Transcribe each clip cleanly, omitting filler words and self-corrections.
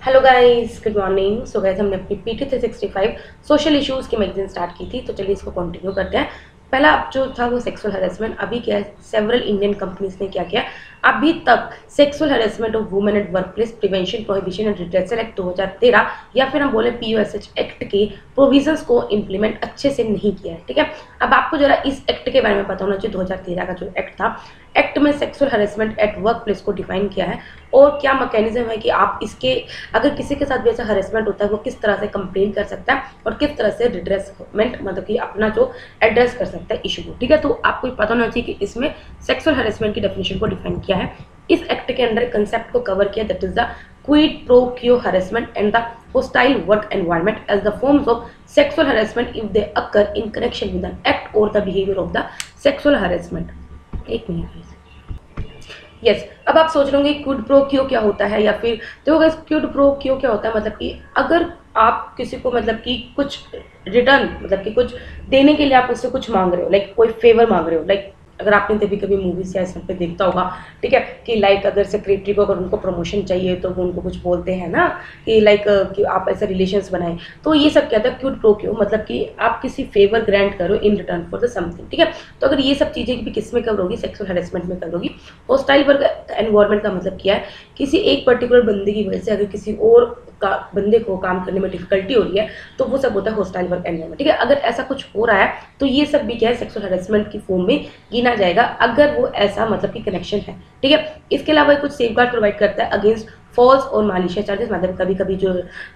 Hello guys, good morning. So guys, हमने अपनी PT 365 social issues की मैगजीन स्टार्ट की थी, तो चलिए इसको कंटिन्यू करते हैं। पहला जो था वो सेक्सुअल हरेसमेंट। अभी क्या है, सेवरल इंडियन कंपनीज ने क्या किया, अभी तक sexual harassment of women at work place prevention prohibition and redressal act 2013 या फिर हम बोले POSH एक्ट के प्रोविजंस को इम्प्लीमेंट अच्छे से नहीं किया है। ठीक है, अब आपको जरा इस एक्ट के बारे में पता होना चाहिए। 2013 का जो एक्ट था, एक्ट में sexual harassment at work place को डिफाइन किया है और क्या मैकेनिज्म है कि आप इसके अगर किसी के साथ भी ऐसा हरेसमेंट होता है वो किस तरह से कंप्लेन कर सकता है और किस तरह से रिड्रेसमेंट मतलब कि अपना जो एड्रेस कर सकता है इशू को। ठीक है, तो आपको पता होना चाहिए कि इसमें सेक्सुअल हरेसमेंट की डेफिनेशन को डिफाइन किया है। इस एक्ट के अंदर कंसेप्ट को कवर किया, that is the quid pro क्यो harassment and the hostile work environment as the forms of sexual harassment if they occur in connection with an act or the behavior of the sexual harassment। एक minute. Yes, अब आप सोच रहे होंगे quid pro क्यो क्या होता है, या फिर देखो गाइस, क्विड प्रो क्यो क्या होता है, मतलब कि अगर आप किसी को मतलब कि कुछ रिटर्न मतलब कि कुछ देने के लिए आप उससे कुछ मांग रहे हो, लाइक कोई फेवर मांग रहे हो, लाइक अगर आपने कभी कभी मूवीज या इस पे देखता होगा, ठीक है, कि लाइक अगर सेक्रेटरी को अगर उनको प्रमोशन चाहिए तो वो उनको कुछ बोलते हैं ना कि लाइक कि आप ऐसे रिलेशंस बनाएं, तो ये सब क्या था, क्विड प्रो क्यो, मतलब कि आप किसी फेवर ग्रांट करो in return for the something. ठीक है, तो अगर ये सब चीज़ें भी किस में कवर होगी, सेक्सुअल हरेसमेंट में कवर होगी। हॉस्टाइल वर्क एनवायरनमेंट का मतलब क्या है, किसी एक पर्टिकुलर बंदे की वजह से अगर किसी और बंदे को काम करने में डिफिकल्टी हो रही है तो वो सब होता है हॉस्टाइल वर्क एनवायरनमेंट। ठीक है, अगर ऐसा कुछ हो रहा है तो ये सब भी क्या है, सेक्सुअल हरेसमेंट की फॉर्म में गिना जाएगा अगर वो ऐसा मतलब कि कनेक्शन है। ठीक है, इसके अलावा कुछ सेफगार्ड प्रोवाइड करता है अगेंस्ट फॉल्स और मालिशियस चार्जेस, मतलब कभी कभी जो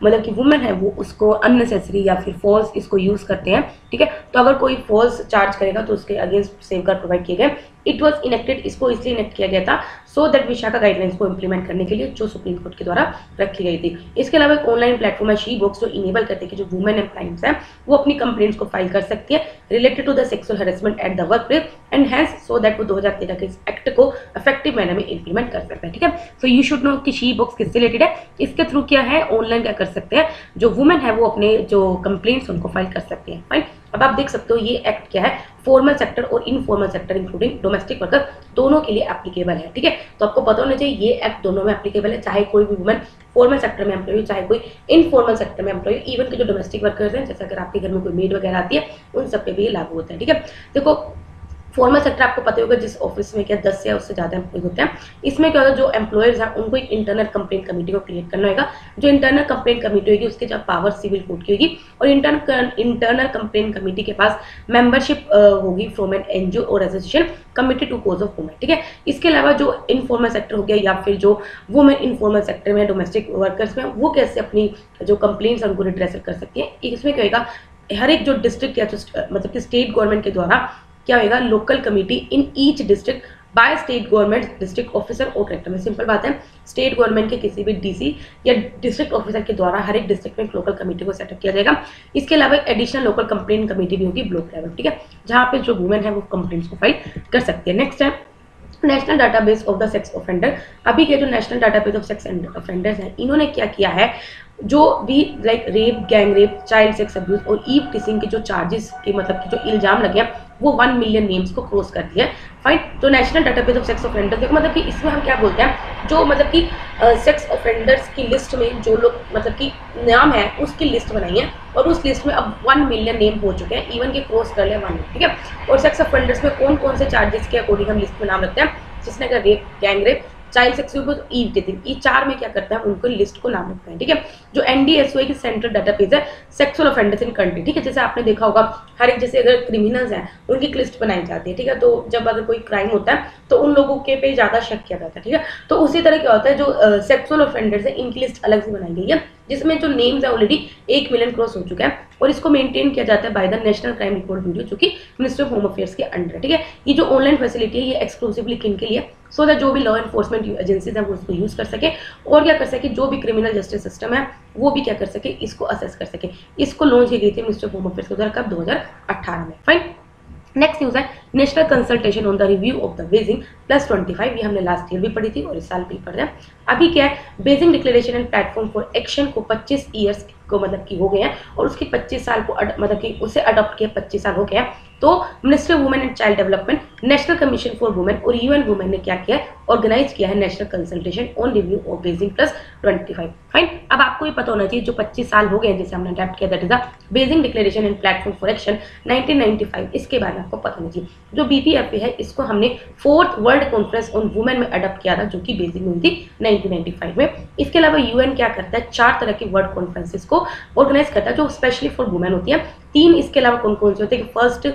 मतलब कि वुमेन है वो उसको अननेसेसरी या फिर फॉल्स इसको यूज करते हैं। ठीक है, तो अगर कोई फॉल्स चार्ज करेगा तो उसके अगेंस्ट सेफगार्ड प्रोवाइड किए गए। इट वॉज इनेक्टेड, इसको इसलिए इनेक्ट किया गया था सो दैट विशाखा गाइडलाइंस को इंप्लीमेंट करने के लिए, जो सुप्रीम कोर्ट के द्वारा रखी गई थी। इसके अलावा एक ऑनलाइन प्लेटफॉर्म है शी बुक्स, जो इनेबल करते हैं कि जो वुमेन एम्प्लॉइंट्स हैं वो अपनी कंप्लेंट्स को फाइल कर सकती है related to the sexual harassment at the work place and has so that वो 2013 के इस एक्ट को इफेक्टिव मैनर में इंप्लीमेंट कर सकते हैं। ठीक है, सो यू शुड नो कि शी बुक्स किससे रिलेटेड है, इसके थ्रू क्या है, ऑनलाइन क्या कर सकते हैं, जो वुमेन है वो अपने जो कंप्लेंट्स उनको फाइल कर सकते हैं। फाइन, अब आप देख सकते हो ये एक्ट क्या है, फॉर्मल सेक्टर और informal sector including domestic worker दोनों के लिए एप्लीकेबल है। ठीक है, तो आपको पता होना चाहिए ये एक्ट दोनों में एप्लीकेबल है, चाहे कोई भी वुमेन फॉर्मल सेक्टर में एम्प्लॉय हो चाहे कोई इनफॉर्मल सेक्टर में एम्प्लॉय हो। इवन के जो डोमेस्टिक वर्कर्स हैं, जैसे अगर आपके घर में कोई मेड वगैरह आती है, उन सब पे भी ये लागू होता है। ठीक है, देखो फॉर्मल सेक्टर आपको पता होगा जिस ऑफिस में क्या 10 या उससे ज़्यादा एम्प्लॉय होते हैं, इसमें क्या होता है, जो एम्प्लॉयर्स हैं उनको एक इंटरनल कंप्लेंट कमेटी को क्रिएट करना होगा। जो इंटरनल कंप्लेंट कमेटी होगी उसके जब पावर सिविल कोर्ट की होगी और इंटरनल कंप्लेंट कमेटी के पास मेंबरशिप होगी फ्रॉम एन NGO और association committed to cause of women. ठीक है, इसके अलावा जो इनफॉर्मल सेक्टर हो गया या फिर जो वुमेन इनफॉर्मल सेक्टर में डोमेस्टिक वर्कर्स में, वो कैसे अपनी जो कंप्लेंट्स हैं उनको रिड्रेसल कर सकती है। इसमें क्या होगा, हर एक जो डिस्ट्रिक्ट या जो मतलब कि स्टेट गवर्नमेंट के द्वारा क्या होगा, local committee in each district by state government district officer और कलेक्टर में। सिंपल बात है, स्टेट गवर्नमेंट के किसी भी DC या डिस्ट्रिक्ट ऑफिसर के द्वारा हर एक डिस्ट्रिक्ट में एक लोकल कमेटी को सेटअप किया जाएगा। इसके अलावा एक एडिशनल लोकल कंप्लेंट कमेटी भी होगी ब्लॉक लेवल। ठीक है, जहाँ पे जो वुमेन है वो कंप्लेंट्स को फाइल कर सकती है। नेक्स्ट है national database of the sex offender. अभी के जो national database of sex offenders हैं, इन्होंने क्या किया है, जो भी like rape, gang rape, child sex abuse और ईव टिसिंग के जो चार्जेस के मतलब कि जो इल्जाम लगे हैं वो 1 मिलियन नेम्स को क्रॉस कर दिया है। फाइन, तो national database of sex offenders देखो, मतलब कि इसमें हम क्या बोलते हैं, जो मतलब कि सेक्स ऑफेंडर्स की लिस्ट में जो लोग मतलब कि नाम है उसकी लिस्ट बनाई है और उस लिस्ट में अब 1 मिलियन नेम हो चुके हैं, इवन के क्रॉस कर लिया 1 मिलियन। ठीक है, और सेक्स ऑफेंडर्स में कौन कौन से चार्जेस के अकॉर्डिंग हम लिस्ट में नाम रखते हैं, जिसने अगर rape, gang rape, child sex abuse, eve teasing, ये 4 में क्या करते हैं, उनको लिस्ट को नाम रखते हैं। ठीक है, जो NDSOA की सेंट्रल डाटाबेस है सेक्सुअल ऑफेंडर्स इन कंट्री। ठीक है, जैसे आपने देखा होगा हर एक जैसे अगर क्रिमिनल्स हैं उनकी लिस्ट बनाई जाती है। ठीक है, तो जब अगर कोई क्राइम होता है तो उन लोगों के पे ज़्यादा शक किया जाता है। ठीक है, तो उसी तरह क्या होता है, जो सेक्सुअल ऑफेंडर्स है इनकी लिस्ट अलग से बनाई गई है, जिसमें जो नेम्स है ऑलरेडी 1 मिलियन क्रॉस हो चुका है और इसको मेंटेन किया जाता है by the national crime record bureau, जो कि मिनिस्ट्री ऑफ होम अफेयर्स के अंडर है। ठीक है, ये जो ऑनलाइन फैसिलिटी है ये एक्सक्लूसिवली किन के लिए, सो दैट जो भी लॉ एनफोर्समेंट एजेंसीज हैं वो इसको यूज कर सके और क्या कर सके, जो भी क्रिमिनल जस्टिस सिस्टम है वो भी क्या कर सके, इसको असेस कर सके। इसको लॉन्च की गई थी मिनिस्ट्री ऑफ होम अफेयर्स के द्वारा कब, 2018 में। फाइन, नेक्स्ट न्यूज है national consultation on the review of the Beijing +25। ये हमने लास्ट ईयर भी पढ़ी थी और इस साल भी पढ़ रहे हैं। अभी क्या है, Beijing declaration and platform for action को 25 ईयर्स को मतलब कि हो गए हैं और उसके 25 साल को मतलब कि उसे अडॉप्ट किया 25 साल हो गया है। तो ministry of women and child development, national commission for women और UN वुमेन ने क्या किया है, ऑर्गेनाइज किया है national consultation on review of Beijing +25। Fine, अब आपको ये पता होना चाहिए जो 25 साल हो गए हैं जैसे हमने अडेप्ट किया, that is the Beijing declaration and platform for action 1995, इसके बारे में आपको पता होना चाहिए। जो BPFA है इसको हमने 4th world conference on women में अडॉप्ट किया था, जो कि बेजिंग में हुई थी 1995 में। इसके अलावा UN क्या करता है, 4 तरह की वर्ल्ड कॉन्फ्रेंसेस को ऑर्गेनाइज करता है जो स्पेशली फॉर वुमेन होती है। 3 इसके अलावा कौन कौन से होते हैं कि फर्स्ट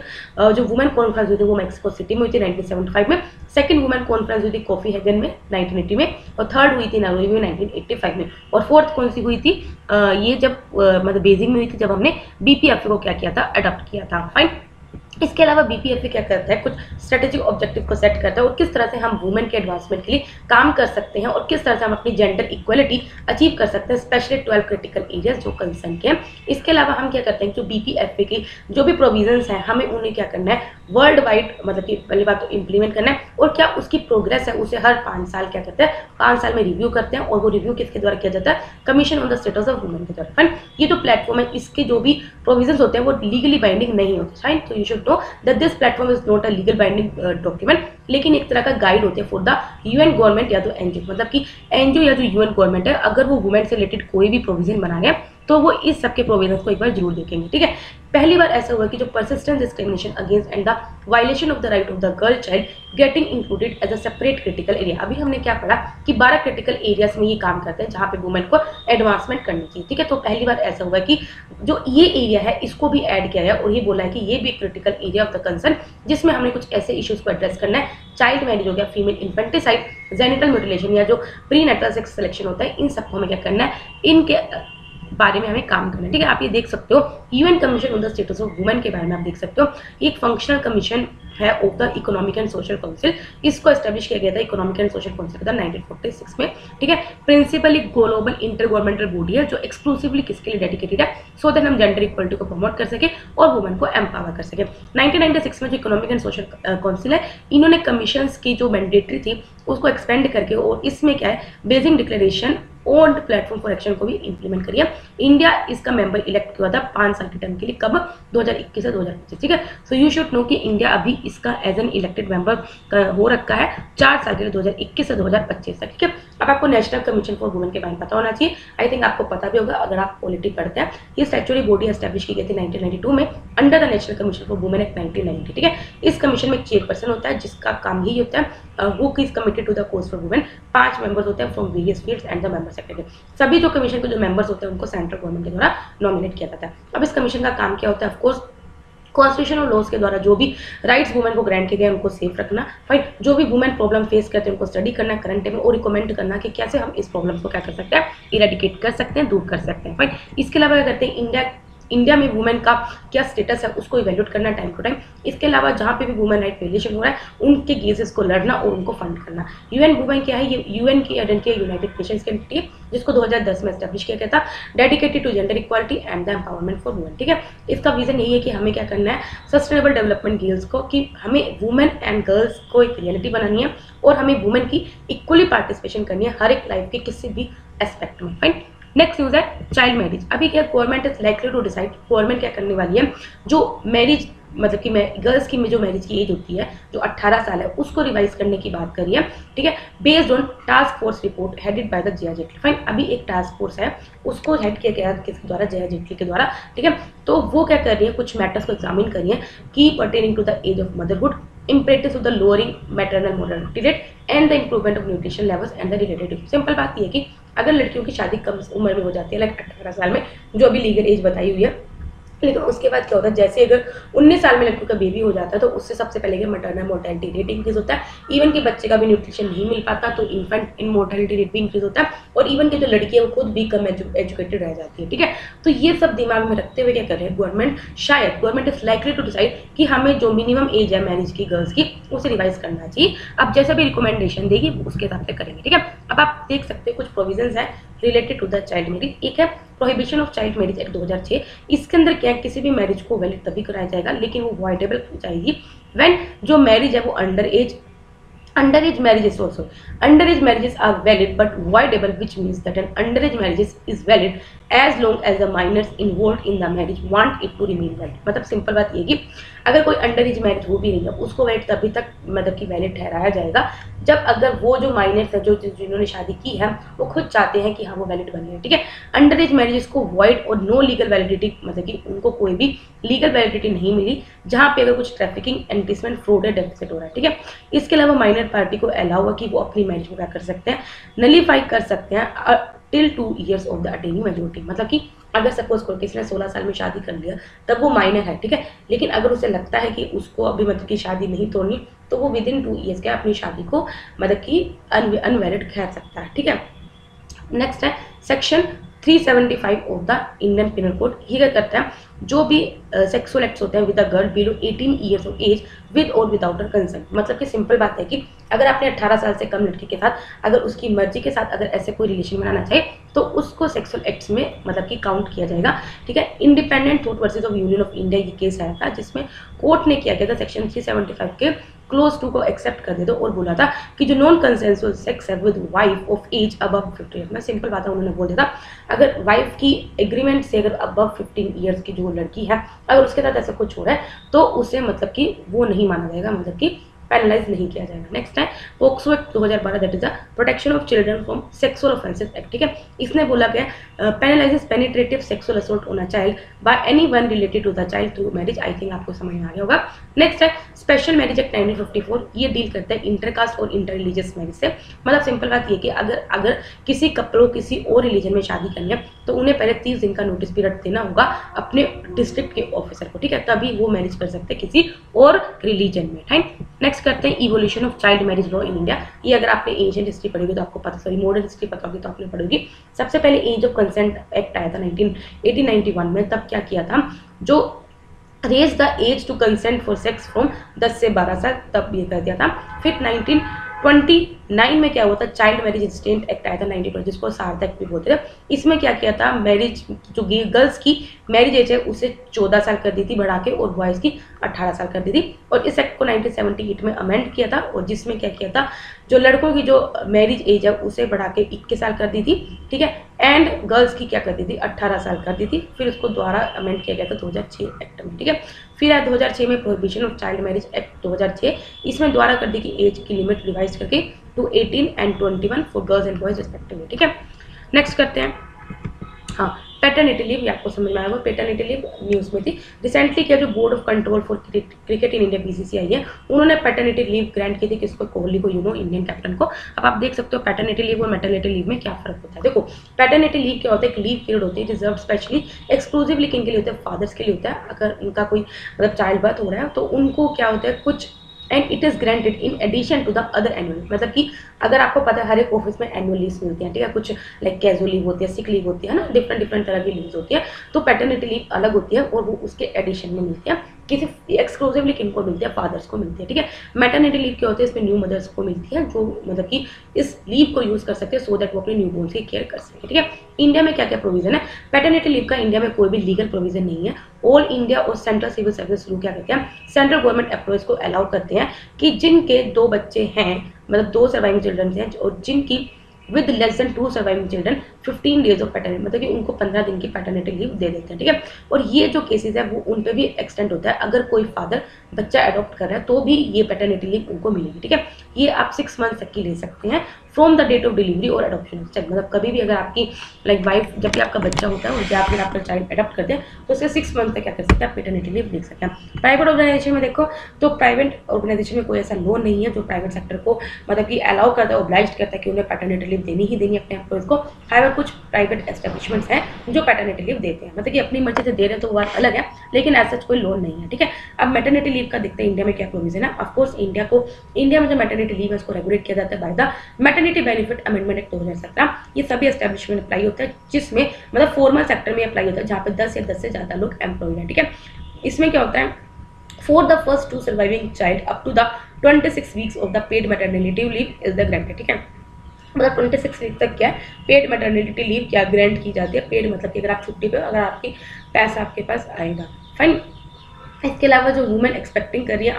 जो वुमेन कॉन्फ्रेंस हुई थी वो मैक्सिको सिटी में हुई थी 1975 में, सेकंड वुमेन कॉन्फ्रेंस हुई थी कोफीहेगन में 1980 में, और थर्ड हुई थी नैरोबी में 1985 में, और फोर्थ कौन सी हुई थी, ये जब मतलब बेजिंग में हुई थी जब हमने BPFA को क्या किया था, अडॉप्ट किया था। फाइन। इसके अलावा BPFA क्या करता है, कुछ स्ट्रेटेजिक ऑब्जेक्टिव को सेट करता है और किस तरह से हम वुमेन के एडवांसमेंट के लिए काम कर सकते हैं और किस तरह से हम अपनी जेंडर इक्वलिटी अचीव कर सकते हैं, स्पेशली 12 क्रिटिकल एरियाज जो कंसर्न के हैं। इसके अलावा हम क्या करते हैं, जो BPFA की जो भी प्रोविजंस हैं हमें उन्हें क्या करना है, वर्ल्ड वाइड मतलब कि पहली बात तो इम्प्लीमेंट करना है, और क्या उसकी प्रोग्रेस है उसे हर 5 साल क्या करते हैं, 5 साल में रिव्यू करते हैं, और वो रिव्यू किसके द्वारा किया जाता है, commission on the status of women के द्वारा। फाइन। ये जो प्लेटफॉर्म है इसके जो भी प्रोविजंस होते हैं वो लीगली बाइंडिंग नहीं होते। फाइन। तो you should know that this platform is not a legal binding document, लेकिन एक तरह का गाइड होते हैं फॉर द UN गवर्नमेंट या तो NGO, मतलब कि NGO या जो UN गवर्नमेंट है अगर वो वुमेन से रिलेटेड कोई भी प्रोविजन बना रहे हैं तो वो इस सबके प्रोविजन को एक बार जरूर देखेंगे। ठीक है। पहली बार ऐसा हुआ कि जो persistent discrimination against and the violation of the right of the girl child getting included as a separate critical area. अभी हमने क्या पढ़ा कि 12 क्रिटिकल एरियाज में ये काम करते हैं जहाँ पे वुमेन को एडवांसमेंट करनी चाहिए। ठीक है। तो पहली बार ऐसा हुआ कि जो ये एरिया है इसको भी ऐड किया है और ये बोला है कि ये भी critical area of the concern, जिसमें हमने कुछ ऐसे इश्यूज को एड्रेस करना है, चाइल्ड मैरिज हो गया, फीमेल इन्फेंटिसाइड, जेनिटल म्यूटिलेशन या जो प्री नेटल सेक्स सिलेक्शन होता है, इन सबको हमें क्या करना है, इनके बारे में हमें काम करना है। ठीक है। आप ये देख सकते हो UN commission on the status of women के बारे में आप देख सकते हो, ये एक फंक्शनल कमीशन है of the economic and social council. इसको एस्टेब्लिश किया गया था इकोनॉमिक एंड सोशल काउंसिल के द्वारा 1946 में। ठीक है। Principally global inter governmental body है जो एक्सक्लूसिवली किसके लिए डेडिकेटेड है, सो दैट हम जेंडर इक्वलिटी को प्रमोट कर सके और वुमेन को एम्पावर कर सके। 1996 में जो इकोनॉमिक एंड सोशल काउंसिल है इन्होंने कमीशंस की जो मैंडेटरी थी उसको एक्सपेंड करके, और इसमें क्या है, Beijing declaration on platform for action को भी इंप्लीमेंट करिए। इंडिया इसका मेंबर इलेक्ट हुआ था 5 साल के टर्म के लिए, कब, 2021 से 2025। ठीक है। सो यू शुड नो कि इंडिया अभी इसका एज एन इलेक्टेड मेंबर हो रखा है 4 साल के लिए, 2021 से 2025 तक। ठीक है। अब आपको नेशनल कमीशन फॉर वुमेन के बारे में पता होना चाहिए। आई थिंक आपको पता भी होगा अगर आप पॉलिटी पढ़ते हैं। ये स्टैट्यूटरी बॉडी एस्टैब्लिश की गई थी 1992 में under the national commission for women act 1990। ठीक है। इस कमीशन में एक चेयरपर्सन होता है जिसका काम ही होता है who is committed to the course for women. 5 members होते हैं from various fields and the member secretary. सभी जो कमीशन के जो मेंबर्स होते हैं उनको सेंट्रल गवर्नमेंट के द्वारा नॉमिनेट किया जाता है। अब इस कमीशन का काम क्या होता है, ऑफकोर्स कॉन्स्टिट्यूशन और लॉज के द्वारा जो भी राइट्स वुमेन को ग्रांट किए गए उनको सेफ रखना। फाइन। जो भी वुमेन प्रॉब्लम फेस करते हैं उनको स्टडी करना करंट में और रिकमेंड करना कि कैसे हम इस प्रॉब्लम को क्या कर सकते हैं, इरेडिकेट कर सकते हैं, दूर कर सकते हैं। फाइन। इसके अलावा क्या करते हैं, इंडिया में वुमेन का क्या स्टेटस है उसको इवेल्यूट करना टाइम टू टाइम। इसके अलावा जहाँ पे भी वुमेन राइट वायलेशन हो रहा है उनके केसेस को लड़ना और उनको फंड करना। UN वुमेन क्या है, ये UN की आइडेंटिटी है, यूनाइटेड नेशंस की एंटिटी जिसको 2010 में एस्टैब्लिश किया गया था, dedicated to gender equality and the empowerment for women. ठीक है। इसका विजन यही है कि हमें क्या करना है, सस्टेनेबल डेवलपमेंट गोल्स को, कि हमें वुमेन एंड गर्ल्स को एक रियलिटी बनानी है और हमें वुमेन की इक्वली पार्टिसिपेशन करनी है हर एक लाइफ के किसी भी एस्पेक्ट में। फाइन। नेक्स्ट न्यूज है चाइल्ड मैरिज। अभी क्या government is likely to decide, government क्या करने वाली है, जो मैरिज मतलब कि गर्ल्स की जो मैरिज की एज होती है जो 18 साल है उसको रिवाइज करने की बात करी है। ठीक है। Based on task force report headed by the Jaya Jaitley. Fine. अभी एक टास्क फोर्स है उसको हेड किया गया किसके द्वारा, जया जेटली के द्वारा। ठीक है। तो वो क्या कर रही है, कुछ मैटर्स को एग्जामिन कर रही है कि pertaining to the age of motherhood, imperatives of the lowering maternal mortality rate and the improvement of nutrition levels and the related issues। Simple बात ये है कि अगर लड़कियों की शादी कम उम्र में हो जाती है, लाइक 18 साल में जो अभी लीगल एज बताई हुई है, लेकिन उसके बाद क्या होता है, जैसे अगर 19 साल में लड़कियों का बेबी हो जाता है तो उससे सबसे पहले कि मैटरनल मोर्टेलिटी रेट इंक्रीज होता है, इवन कि बच्चे का भी न्यूट्रिशन नहीं मिल पाता तो इन्फेंट इन मोर्टेलिटी रेट भी इंक्रीज होता है, और इवन कि जो लड़की है वो खुद भी कम एजुकेटेड रह जाती है। ठीक है। तो ये सब दिमाग में रखते हुए क्या कर रहे हैं government is likely to decide कि हमें जो मिनिमम एज है मैरिज की गर्ल्स की उसे रिवाइज करना चाहिए। अब जैसे भी रिकमेंडेशन देगी उसके हिसाब से करेंगे। ठीक है। अब आप देख सकते हैं कुछ प्रोविजंस है related to the child marriage. एक है prohibition of child marriage act 2006। इसके अंदर क्या है, किसी भी मैरिज को वैलिड तभी कराया जाएगा लेकिन वो वॉइडेबल हो जाएगी व्हेन जो मैरिज है वो underage marriages also. Underage marriages are valid but voidable, which means that an underage marriage is valid as long as the minors involved in the marriage want it to remain valid। मतलब सिंपल बात ये कि अगर कोई under as marriage हो भी रही है उसको वैलिड तभी तक मतलब कि वैलिड ठहराया जाएगा जब अगर वो जो माइनर्स है जो जिन्होंने शादी की है वो खुद चाहते हैं कि हाँ वो वैलिड बने, ठीक है। अंडर एज मैरिजेस को वॉइड और नो लीगल वैलिडिटी, मतलब कि उनको कोई भी लीगल वैलिडिटी नहीं मिली जहाँ पे अगर कुछ ट्रैफिकिंग, एंटिसमेंट, फ्रॉड या डेफिसिट हो रहा है, ठीक है। इसके अलावा माइनर पार्टी को अलाउ है कि वो अपनी मैरिज को क्या कर सकते हैं, नलीफाई कर सकते हैं till 2 years of the attaining majority. मतलब कि अगर सपोज कोई किसी ने 16 साल में शादी कर लिया तब वो माइनर है, ठीक है, लेकिन अगर उसे लगता है कि उसको अभी मतलब कि शादी नहीं तोड़नी तो वो विद इन 2 years के अपनी शादी को मतलब कि अनवैलिड कह सकता है, ठीक है। नेक्स्ट है section 375 of the Indian penal code. ये क्या करता है, जो भी सेक्सुअल एक्ट्स होते हैं with a girl below 18 years of age with और विदाउट हर कंसेंट। मतलब कि सिंपल बात है कि अगर आपने 18 साल से कम लड़की के साथ अगर उसकी मर्जी के साथ अगर ऐसे कोई रिलेशन बनाना चाहे तो उसको सेक्सुअल एक्ट्स में मतलब कि काउंट किया जाएगा, ठीक है। Independent thought versus of union of India ये केस आया था जिसमें कोर्ट ने किया गया था सेक्शन 375 के क्लोज टू को एक्सेप्ट कर दिया था और बोला था कि जो नॉन कंसेंसुअल सेक्स है with wife of age above 50 years में, सिंपल बात है उन्होंने बोल दिया था अगर वाइफ की एग्रीमेंट से अगर अबव 15 ईयर्स की जो लड़की है अगर उसके साथ ऐसा कुछ हो रहा है तो उसे मतलब कि वो नहीं माना जाएगा, मतलब कि पेनलाइज नहीं किया जाएगा। नेक्स्ट है POCSO act 2012, that is the protection of children from sexual offences act, ठीक है। इसने बोला गया penalises penetrative sexual assault on a child by anyone related to the child through marriage. I think आपको समझ में आ गया होगा। नेक्स्ट है स्पेशल मैरिज एक्ट 1954। ये डील करता है इंटरकास्ट और इंटर रिलीजियस मैरिज से। मतलब सिंपल बात ये कि अगर किसी कपल को किसी और रिलीजन में शादी करनी है तो उन्हें पहले 30 दिन का नोटिस पीरियड देना होगा अपने डिस्ट्रिक्ट के ऑफिसर को, ठीक है, तभी वो मैरिज कर सकते हैं किसी और रिलीजन में, ठीक। नेक्स्ट करते हैं evolution of child marriage law in India. ये अगर आपने एंशिएंट हिस्ट्री पढ़ोगे तो आपको पता, सॉरी मॉडर्न हिस्ट्री पता होगी तो आपने पढ़ोगी। सबसे पहले एज ऑफ कंसेंट एक्ट आया था 1891 में। तब क्या किया था, जो raise the age to consent for sex from 10 से 12 साल, तब ये कर दिया था। फिर 1929 में क्या हुआ था, चाइल्ड मैरिज इंस्टेंट एक्ट आया था 1920, जिसको सारदा एक्ट भी बोलते थे। इसमें क्या किया था, मैरिज जो गर्ल्स की मैरिज एज है उसे 14 साल कर दी थी बढ़ा के और बॉयज़ की 18 साल कर दी थी। और इस एक्ट को 1978 में अमेंड किया था और जिसमें क्या किया था, जो लड़कों की जो मैरिज एज है उसे बढ़ा के 21 साल कर दी थी, ठीक है, एंड गर्ल्स की क्या कर दी थी 18 साल कर दी थी। फिर उसको दोबारा अमेंड किया गया था 2006 एक्ट में, ठीक है। फिर आया 2006 में prohibition of child marriage act 2006। इसमें द्वारा कर दी कि एज की लिमिट रिवाइज करके to 18 and 21 for girls and boys respectively, ठीक है। नेक्स्ट करते हैं, हाँ पैटर्निटी लीव। ये आपको समझ में आएगा, पैटर्निटी लीव न्यूज़ में थी रिसेंटली। क्या जो board of control for cricket in India BCCI है उन्होंने पैटर्निटी लीव ग्रांट की थी किसको, कोहली को, इंडियन कैप्टन को। अब आप देख सकते हो पैटर्निटी लीव और मैटरनिटी लीव में क्या फर्क होता है। देखो पैटर्निटी लीव क्या होता है, एक लीव पीरियड होती है रिजर्व स्पेशली एक्सक्लूसिवली किन के लिए होता है, फादर्स के लिए होता है। अगर इनका कोई मतलब चाइल्ड बर्थ हो रहा है तो उनको क्या होता है कुछ, and it is granted in addition to the other annual. मतलब कि अगर आपको पता है हर एक ऑफिस में एनुअल लीव मिलती हैं, ठीक है, कुछ लाइक कैजुअल लीव होती है, सिक लीव होती है ना, डिफरेंट तरह की लीव्स होती है। तो पैटर्निटी लीव अलग होती है और वो उसके एडिशन में मिलती है, किसी एक्सक्लूसिवली किनको मिलती है, फादर्स को मिलती है, ठीक है। मैटरनिटी लीव क्या होती है, इसमें न्यू मदर्स को मिलती है जो मतलब कि इस लीव को यूज कर सकते हैं सो दैट वो अपने न्यू बोर्न की केयर कर सके, ठीक है। इंडिया में क्या क्या प्रोविजन है पैटर्निटी लीव का, इंडिया में कोई भी लीगल प्रोविजन नहीं है। ऑल इंडिया और सेंट्रल सिविल सर्विस रूल क्या करते हैं, सेंट्रल गवर्नमेंट एम्प्लॉयज को अलाउ करते हैं कि जिनके 2 बच्चे हैं, मतलब 2 सर्वाइविंग चिल्ड्रन हैं और जिनकी with less than 2 surviving children 15 days of paternity, मतलब कि उनको 15 दिन की पैटर्निटी लीव दे देते हैं, ठीक है। और ये जो केसेस है वो उन पे भी एक्सटेंड होता है, अगर कोई फादर बच्चा अडॉप्ट कर रहा है तो भी ये पैटर्निटी लीव उनको मिलेगी, ठीक है। ये आप 6 मंथ तक की ले सकते हैं from the date of delivery और अडॉप्शन ऑफ चाइल्ड। मतलब कभी भी अगर आपकी लाइक वाइफ, जब भी आपका बच्चा होता है और जब आप आपका चाइल्ड अडॉप्ट करते हैं तो उसके 6 मंथ तक क्या कर सकते हैं, पैटर्निटी लीव ले सकते हैं। प्राइवेट ऑर्गेनाइजेशन में देखो तो प्राइवेट ऑर्गेनाइजेशन में कोई ऐसा लॉ नहीं है जो प्राइवेट सेक्टर को मतलब कि अलाउ करता है, ऑब्लाइज करता है कि उन्हें पैटर्निटी लीव देनी ही देनी अपने एम्प्लॉयज को। हाइवर कुछ प्राइवेट एस्टेब्लिशमेंट्स हैं जो पैटर्निटी लीव देते हैं, मतलब कि अपनी मर्जी से दे रहे हैं तो वो बात अलग है, लेकिन ऐसा कोई लोन नहीं है, ठीक है। अब मैटरनिटी लीव का देखते हैं इंडिया में क्या प्रोविजन है। ऑफकोर्स इंडिया में जो मैटरनिटी लीव है उसको रेगुलेट किया जाता है by the maternity benefit amendment act 2017। ये सभी एस्टेब्लिशमेंट अप्लाई होता है जिसमें मतलब फॉर्मल सेक्टर में अप्लाई होता है जहाँ पे 10 या 10 से ज़्यादा लोग एम्प्लॉयड हैं, ठीक है। इसमें क्या होता है, for the first 2 surviving child up to the 26 weeks of the paid maternity leave is the granted, ठीक है। मतलब 26 वीक तक क्या है पेड मैटरनिटी लीव क्या ग्रांट की जाती है। पेड मतलब कि अगर आप छुट्टी पे अगर आपकी पैसा आपके पास आएगा, फाइन। इसके अलावा जो वुमेन एक्सपेक्टिंग कर रही है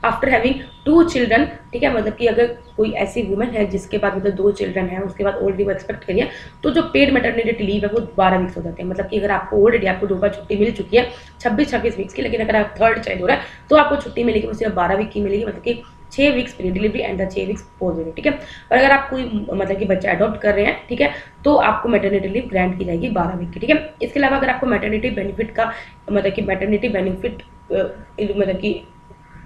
आफ्टर हैविंग 2 चिल्ड्रन, ठीक है, मतलब कि अगर कोई ऐसी वुमेन है जिसके पास मतलब 2 चिल्ड्रन है उसके बाद ऑलरेडी वो एक्सपेक्ट करिए तो जो पेड मैटरनिटी लीव है वो 12 वीक्स हो जाते हैं। मतलब कि अगर आपको ऑलरेडी आपको 2 बार छुट्टी मिल चुकी है 26 वीक्स की, लेकिन अगर आप 3rd चाइल्ड हो रहा है तो आपको छुट्टी मिलेगी वो सिर्फ 12 वीक की मिलेगी, मतलब कि 6 weeks pre delivery and the 6 weeks post delivery, ठीक है। और अगर आप कोई मतलब कि बच्चा अडॉप्ट कर रहे हैं, ठीक है, तो आपको मैटरनिटी लीव ग्रांट की जाएगी 12 वीक की, ठीक है। इसके अलावा अगर आपको मैटरनिटी बेनिफिट का मतलब कि मैटरनिटी बेनिफिट मतलब कि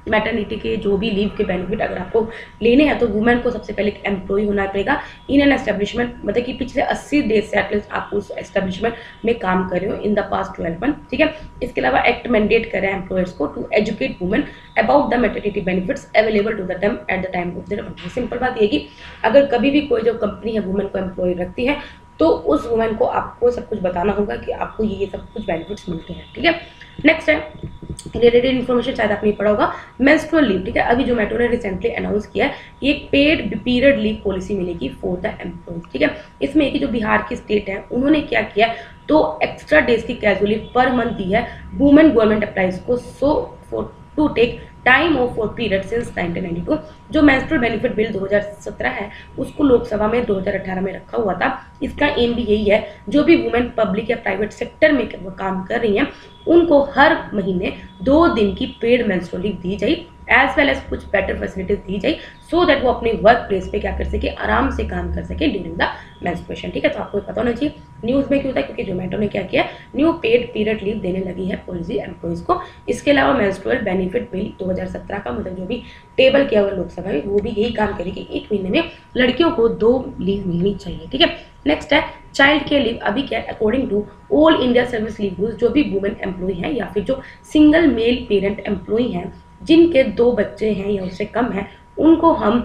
मैटरनिटी के जो भी लीव के बेनिफिट अगर आपको लेने हैं तो वुमेन को सबसे पहले एक एम्प्लॉय होना पड़ेगा इन एन एस्टेब्लिशमेंट, मतलब कि पिछले 80 डेज से एटलीस्ट आप उस एस्टेब्लिशमेंट में काम कर रहे हो इन द पास्ट 12 मंथ, ठीक है। इसके अलावा एक्ट मैंडेट कर रहे हैं एम्प्लॉयर्स को to educate women about the maternity benefits available to the them at the time of their employment. Simple बात ये कि अगर कभी भी कोई जो कंपनी है वुमेन को एम्प्लॉय रखती है तो उस वुमेन को आपको सब कुछ बताना होगा कि आपको ये सब कुछ बेनिफिट्स मिलते हैं, ठीक है। नेक्स्ट है रिलेटेड इन्फॉर्मेशन, शायद आपने पढ़ा होगा, मेंस्ट्रुअल लीव, ठीक है। अभी जो मेट्रो ने रिसेंटली अनाउंस किया है ये पेड पीरियड लीव पॉलिसी मिलेगी फॉर द एम्प्लॉय, ठीक है। इसमें एक जो बिहार की स्टेट है उन्होंने क्या किया है, तो एक्स्ट्रा डेज की कैजुअल लीव पर मंथ दी है वुमेन गवर्नमेंट एम्प्लॉइज को, so for to take time off for period since 1992। जो मेंस्ट्रुअल बेनिफिट बिल 2017 है उसको लोकसभा में 2018 में रखा हुआ था। इसका एम भी यही है जो भी वुमेन पब्लिक या प्राइवेट सेक्टर में काम कर रही हैं उनको हर महीने 2 दिन की पेड मेंस्ट्रुअल लीव दी जाए एज वेल एज कुछ बेटर फैसिलिटीज दी जाए सो दैट वो अपने वर्क प्लेस पे क्या कर सके, आराम से काम कर सके ड्यूरिंग द मेंस्ट्रुएशन, ठीक है। तो आपको पता होना चाहिए न्यूज़ में क्यों था, क्योंकि जोमेटो ने क्या किया, न्यू पेड पीरियड लीव देने लगी है पॉलिसी एम्प्लॉइज को। इसके अलावा मेंस्ट्रुअल बेनिफिट बिल 2017 का मतलब जो भी टेबल किया हुआ लोकसभा में वो भी यही काम करेगी, 1 महीने में लड़कियों को 2 लीव मिलनी चाहिए, ठीक है। नेक्स्ट है चाइल्ड केयर लीव। अभी क्या according to all India service leave rules जो भी वुमेन एम्प्लॉय हैं या फिर जो सिंगल मेल पेरेंट एम्प्लॉय हैं जिनके 2 बच्चे हैं या उससे कम है उनको हम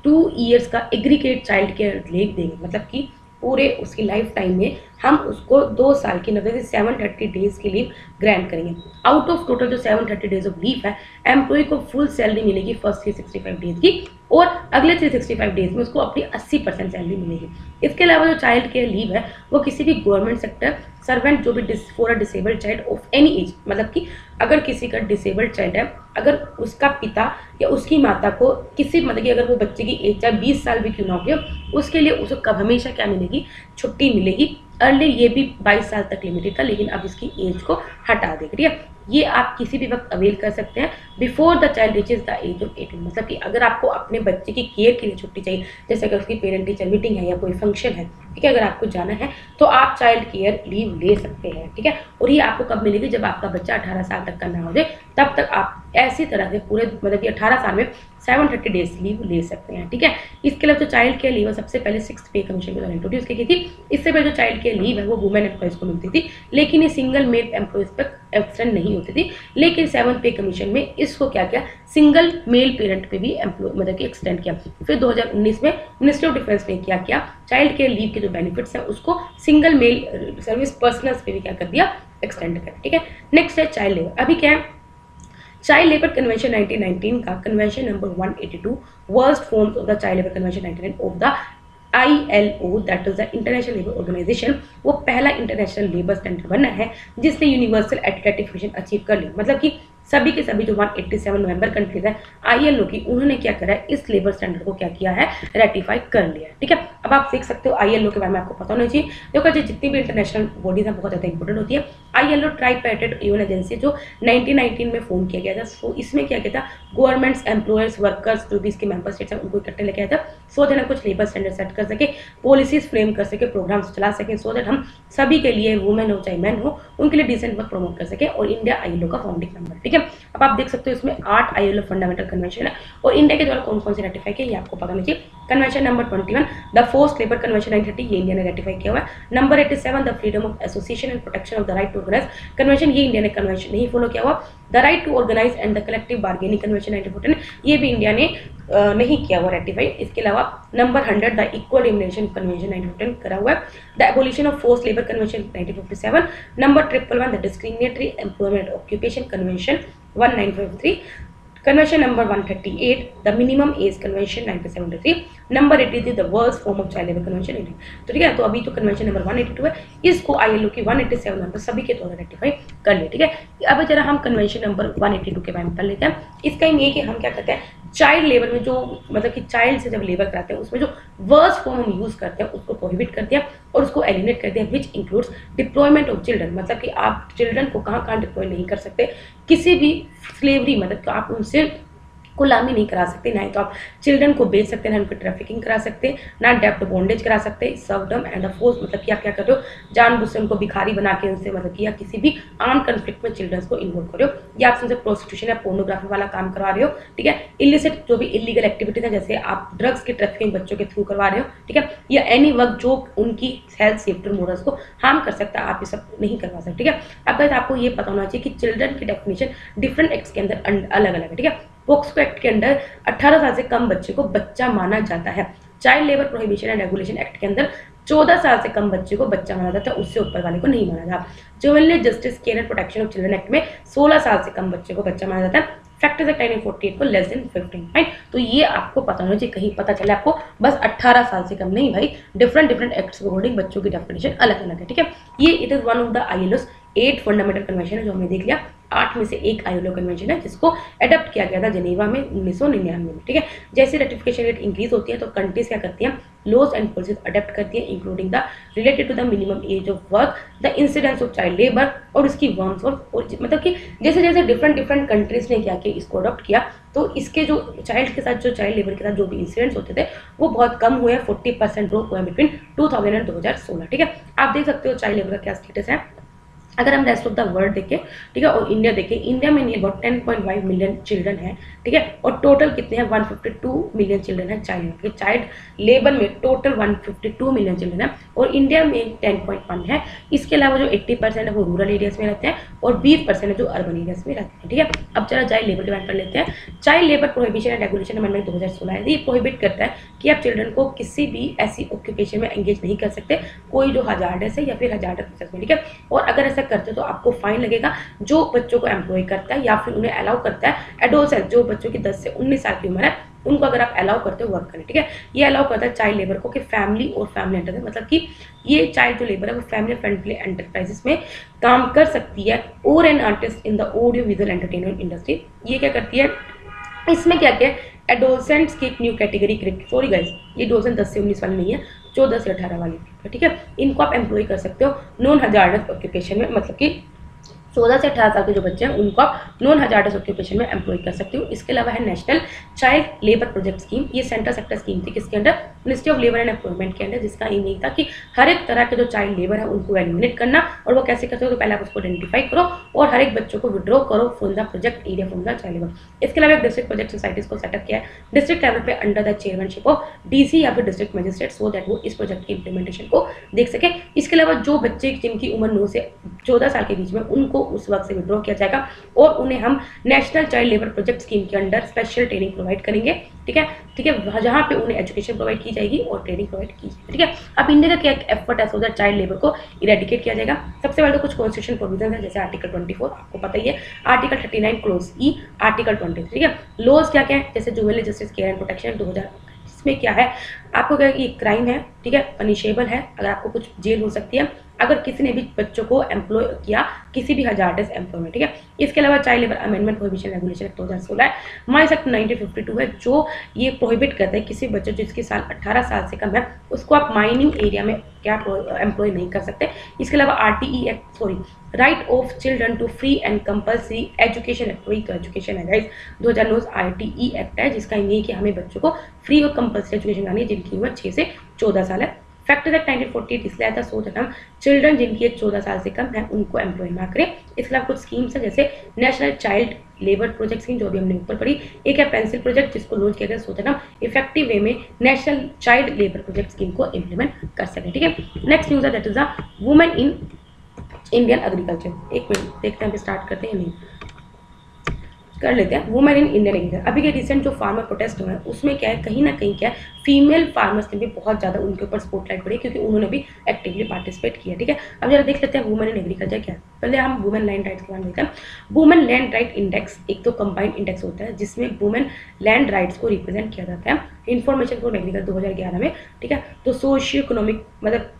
2 ईयर्स का एग्रीगेट चाइल्ड केयर लीव देंगे, मतलब कि पूरे उसकी लाइफ टाइम में हम उसको 2 साल की मतलब 730 डेज की लीव ग्रांट करेंगे। आउट ऑफ टोटल जो 730 डेज ऑफ लीव है एम्प्लॉय को फुल सैलरी मिलेगी फर्स्ट 365 डेज की और अगले 365 डेज में उसको अपनी 80% सैलरी मिलेगी। इसके अलावा जो चाइल्ड केयर लीव है वो किसी भी गवर्नमेंट सेक्टर सर्वेंट जो भी for a disabled child of any as, मतलब कि अगर किसी का डिसेबल्ड चाइल्ड है, अगर उसका पिता या उसकी माता को किसी मतलब कि अगर वो बच्चे की एज चाहे 20 साल भी क्यों ना हो उसके लिए उसको कब हमेशा क्या मिलेगी, छुट्टी मिलेगी। अर्ली ये भी 22 साल तक लिमिटेड था लेकिन अब इसकी एज को हटा देगा, ठीक है। ये आप किसी भी वक्त अवेल कर सकते हैं before the child reaches the age of 18, मतलब कि अगर आपको अपने बच्चे की केयर के लिए छुट्टी चाहिए, जैसे अगर उसकी पेरेंट टीचर मीटिंग है या कोई फंक्शन है, ठीक है, अगर आपको जाना है तो आप चाइल्ड केयर लीव ले सकते हैं, ठीक है। और ये आपको कब मिलेगी, जब आपका बच्चा 18 साल तक का ना हो जाए, तब तक आप ऐसी तरह से पूरे मतलब कि 18 साल में 730 डेज लीव ले सकते हैं, ठीक है। इसके अलावा जो चाइल्ड केयर लीव है सबसे पहले 6th पे कमीशन के द्वारा इंट्रोड्यूस की गई थी। इससे पहले जो चाइल्ड केयर लीव है वो वुमेन एम्प्लॉयज को मिलती थी लेकिन ये सिंगल मेल एम्प्लॉयज पर एक्सटेंड नहीं होती थी, लेकिन 7th पे कमीशन में इसको क्या किया, सिंगल मेल पेरेंट पे भी एम्प्लॉय मतलब कि एक्सटेंड किया। फिर 2019 में मिनिस्ट्री ऑफ डिफेंस ने क्या किया, चाइल्ड केयर लीव के जो बेनिफिट्स हैं उसको सिंगल मेल सर्विस पर्सनल्स पे भी क्या कर दिया, एक्सटेंड कर, ठीक है। नेक्स्ट है चाइल्ड लेबर। अभी क्या है, चाइल्ड लेबर कन्वेंशन 1919 का convention number 182 worst forms of the child labour convention 1999 of the ILO that is the international labour organisation, वो पहला इंटरनेशनल लेबर स्टैंडर्ड बना है जिसने यूनिवर्सल रेटिफिकेशन अचीव कर ली, मतलब कि सभी के सभी जो 187 मेंबर कंट्रीज है ILO की उन्होंने क्या करा है, इस लेबर स्टैंडर्ड को क्या किया है, रेटिफाई कर लिया है, ठीक है। अब आप देख सकते हो ILO के बारे में आपको पता होना चाहिए, देखो जितनी भी इंटरनेशनल बॉडीज हैं बहुत ज़्यादा इंपॉर्टेंट होती है। ILO ट्राइपेटेड यूएन एजेंसी जो 1919 में फॉर्म किया गया था, सो इसमें क्या किया था, गवर्नमेंट्स एम्प्लॉयर्स वर्कर्स जो भी इसके मेंबर स्टेट्स हैं उनको इकट्ठे लेके आया था सो दैट कुछ लेबर स्टैंडर्ड सेट कर सके, पॉलिसीज फ्रेम कर सके, प्रोग्राम्स चला सके, सो दैट हम सभी के लिए वुमेन हो चाहे मैन हो उनके लिए डिसेंट वर्क प्रमोट कर सके। और इंडिया ILO का फाउंडिंग मेंबर, ठीक है। अब आप देख सकते हो इसमें 8 ILO फंडामेंटल कन्वेंशन है और इंडिया के द्वारा कौन कौन से रेटिफाई किए ये आपको पता नहीं चाहिए। Convention number 21 the forced labour convention 1930 ये इंडिया ने रेटिफाई किया हुआ है। Number 87 the freedom of association and protection of the right to organise convention, ये इंडिया ने कन्वेंशन नहीं फॉलो किया हुआ। The right to organise and the collective bargaining convention 1914 ये भी इंडिया ने नहीं किया हुआ रेटिफाई। इसके अलावा number 100 the equal remuneration convention 1915 करा हुआ है। The abolition of forced labour convention 1957, number 111 the discriminatory employment occupation convention 1953, convention number 138 the minimum as convention 1973, number 83 the worst form of child labour convention 18। तो ठीक है, तो अभी तो convention number 182 है, इसको ILO की 187 नंबर सभी के द्वारा रेटिफाई कर ले, ठीक है। अब जरा हम कन्वेंशन नंबर 182 के बारे में पढ़ लेते हैं। इसका ये कि हम क्या कहते हैं, चाइल्ड लेबर में जो मतलब कि चाइल्ड से जब लेबर कराते हैं उसमें जो वर्स्ट फॉर्म हम यूज़ करते हैं उसको प्रोहिबिट कर दिया और उसको एलिमिनेट कर दिया, which includes deployment of children, मतलब कि आप चिल्ड्रन को कहाँ कहाँ डिप्लॉय नहीं कर सकते, किसी भी स्लेवरी मतलब कि आप उनसे गुलामी नहीं करा सकते, ना ही तो आप चिल्ड्रन को बेच सकते, ना उनकी ट्रैफिकिंग करा सकते, ना डेप्ट बॉन्डेज करा सकते। सर्वडम एंड फोर्स मतलब कि आप क्या कर रहे हो, जानबूझ से उनको भिखारी बना के उनसे मतलब कि या किसी भी आर्म कन्फ्लिक्ट में चिल्ड्रंस को इन्वॉल्व कर रहे हो, या आप उनसे प्रोस्टिट्यूशन या पोर्नोग्राफी वाला काम करवा रहे हो, ठीक है। इलिसिट जो भी इलीगल एक्टिविटीज है, जैसे आप ड्रग्स की ट्रैफिकिंग बच्चों के थ्रू करवा रहे हो, ठीक है, या एनी वर्क जो उनकी हेल्थ सेफ्टी और मोरल्स को हार्म कर सकता है, आप ये सब नहीं करवा सकते, ठीक है। अब गाइस आपको ये पता होना चाहिए कि चिल्ड्रन की डेफिनेशन डिफरेंट एक्ट्स के अंदर अलग अलग है, ठीक है। पोक्सो एक्ट के अंदर 18 साल से कम बच्चे को बच्चा माना जाता है। Child labour prohibition and regulation act के अंदर 14 साल से कम बच्चे को बच्चा माना जाता है, उससे ऊपर वाले को नहीं माना जाता। Juvenile justice care and protection of children act में 16 साल से कम बच्चे को बच्चा माना जाता है। फैक्टर्स एक्ट 1948 को लेस देन 15, राइट। तो ये आपको पता होना चाहिए, कहीं पता चले आपको बस 18 साल से कम नहीं भाई, डिफरेंट एक्ट्स के अकॉर्डिंग बच्चों की डेफिनेशन अलग अलग है, ठीक है। ये it is one of the ILO's 8 fundamental convention है, जो हमने देख लिया 8 में से एक ILO कन्वेंशन है जिसको अडॉप्ट किया गया था जेनेवा में 1999 में, ठीक है। जैसे रेटिफिकेशन रेट इंक्रीज होती है तो कंट्रीज क्या करती हैं, लॉज एंड पॉलिसीज अडॉप्ट करती हैं, including the related to the minimum age of work, the incidence of child labour और उसकी वर्म्स और मतलब कि जैसे जैसे डिफरेंट कंट्रीज ने क्या किया, इसको अडॉप्ट किया, तो इसके जो चाइल्ड के साथ जो चाइल्ड लेबर के साथ जो भी इंसिडेंट्स होते थे वो बहुत कम हुए, 40% ड्रॉप हुए बिटवीन 2000 और 2016, ठीक है। आप देख सकते हो चाइल्ड लेबर का क्या स्टेटस है। अगर हम रेस्ट ऑफ द वर्ल्ड देखें, ठीक है, और इंडिया देखें, इंडिया में नियर अबाउट 10.5 मिलियन चिल्ड्रन है, ठीक है, और टोटल कितने हैं 152 मिलियन चिल्ड्रन है चाइल्ड लेबर में टोटल 152 मिलियन चिल्ड्रन है, और इंडिया में 10.1 है। इसके अलावा जो 80% है वो रूरल एरियाज में रहते हैं और 20% है जो अर्बन एरियाज में रहते हैं, ठीक है। अब चला चाइल्ड लेबर डिवाइड कर लेते हैं। Child labour prohibition and regulation amendment 2016 है, ये प्रोहिबिट करता है कि आप चिल्ड्रन को किसी भी ऐसी ऑक्यूपेशन में एंगेज नहीं कर सकते, कोई जो हजार्डस है या फिर हजार्डस प्रोसेस में, ठीक है। और अगर ऐसा करते हो तो आपको फाइन लगेगा। जो बच्चों को एम्प्लॉय करता है या फिर उन्हें अलाउ करता है, एडोल्ट जो बच्चों की 10 से 19 साल की उम्र है, उनको अगर आप अलाउ करते हो वर्क करने, ठीक है, ये अलाउ करता है चाइल्ड लेबर को कि फैमिली और फैमिली एंटरप्राइज, मतलब कि ये चाइल्ड जो लेबर है वो फैमिली फ्रेंडली एंटरप्राइजेस में काम कर सकती है, और an artist in the audio visual entertainment industry. ये क्या करती है, इसमें क्या क्या एडोलसेंट्स की एक new category create, sorry guys ये एडोलसेंट 10 से 19 वाली नहीं है, 14 से 18 वाली, ठीक है। इनको आप एम्प्लॉय कर सकते हो नॉन हजार्डस ऑक्यूपेशन में, मतलब कि 14 से 18 साल के जो बच्चे हैं उनको आप नॉन हजार्डस ऑक्यूपेशन में एम्प्लॉय कर सकते हो। इसके अलावा है national child labour project scheme, ये सेंट्रल सेक्टर स्कीम थी, किसके under, ministry of labour and employment के अंडर, जिसका एम यही था कि हर एक तरह के जो चाइल्ड लेबर है उनको एलिमिनेट करना। और वो कैसे करते हो, तो पहले आप उसको आइडेंटिफाई करो और हर एक बच्चों को विड्रॉ करो from the project area from the child labour. इसके अलावा एक डिस्ट्रिक्ट प्रोजेक्ट सोसाइटीज को सेटअप किया है डिस्ट्रिक्ट लेवल पे under the chairmanship of DC या फिर डिस्ट्रिक्ट मजिस्ट्रेट, सो दैट वो इस प्रोजेक्ट की इंप्लीमेंटेशन को देख सके। इसके अलावा जो बच्चे जिनकी उम्र 9 से 14 साल के बीच में, उनको उस वक्त से विड्रॉ किया जाएगा और उन्हें हम national child labour project scheme के अंडर स्पेशल ट्रेनिंग प्रोवाइड करेंगे, ठीक है, ठीक है, जहां पे उन्हें एजुकेशन प्रोवाइड की जाएगी और ट्रेनिंग प्रोवाइड की जाएगी, ठीक है। अब इंडिया का क्या एफर्ट है सो दैट चाइल्ड लेबर को इरेडिकेट किया जाएगा। सबसे पहले तो कुछ कॉन्स्टिट्यूशन प्रोविजन है, जैसे आर्टिकल 24 आपको पता ही है, आर्टिकल 39 क्लोज ई, आर्टिकल 23, ठीक है। लॉज क्या क्या है, जैसे जुवेनिल जस्टिस केयर एंड प्रोटेक्शन 2000, इसमें क्या है, आपको क्या ये क्राइम है, ठीक है, पनिशेबल है, अगर आपको कुछ जेल हो सकती है अगर किसी ने भी बच्चों को एम्प्लॉय किया किसी भी हजार्डस एम्प्लॉयमेंट, ठीक है। इसके अलावा child labour amendment prohibition regulation 2016 है। माइस एक्ट 1952 है, जो ये प्रोहिबिट करता है किसी बच्चे जिसकी साल 18 साल से कम है उसको आप माइनिंग एरिया में क्या एम्प्लॉय नहीं कर सकते। इसके अलावा RTE act, sorry, right of children to free and compulsory education act, वही तो एजुकेशन है गाइस, 2009 RTE एक्ट है, जिसका ये कि हमें बच्चों को फ्री और कंपल्सरी एजुकेशन करानी है जिनकी उम्र 6 से 14 साल है। फैक्टर्स एक्ट 1948 इसलिए आया था सो दैट हम चिल्ड्रन जिनकी एज 14 साल से कम है उनको एम्प्लॉय ना करें। इसके अलावा कुछ स्कीम्स है, जैसे national child labour project scheme जो भी हमने ऊपर पढ़ी, एक है पेंसिल प्रोजेक्ट जिसको लॉन्च किया गया सो दैट हम इफेक्टिव वे में national child labour project scheme को इम्प्लीमेंट कर सकें, ठीक है। नेक्स्ट न्यूज है that is the women in Indian agriculture. एक मिनट देखते हैं स्टार्ट करते हैं, नहीं कर लेते हैं। वुमेन इन इंडियन एग्रीकल्चर, अभी के रिसेंट जो फार्मर प्रोटेस्ट हुए हैं उसमें क्या है, कहीं ना कहीं क्या है, फीमेल फार्मर्स ने भी बहुत ज़्यादा उनके ऊपर स्पॉटलाइट पड़ी क्योंकि उन्होंने भी एक्टिवली पार्टिसिपेट किया, ठीक है। अब जरा देख लेते हैं वुमेन इन एग्रीकल्चर क्या है। पहले हम वुमेन लैंड राइट्स के बारे में देखते हैं। वुमेन लैंड राइट इंडेक्स एक तो कंबाइंड इंडेक्स होता है जिसमें वुमेन लैंड राइट्स को रिप्रेजेंट किया जाता है। इन्फॉर्मेशन फॉर एग्रीकल्चर 2011 में, ठीक है। तो सोशियो इकोनॉमिक मतलब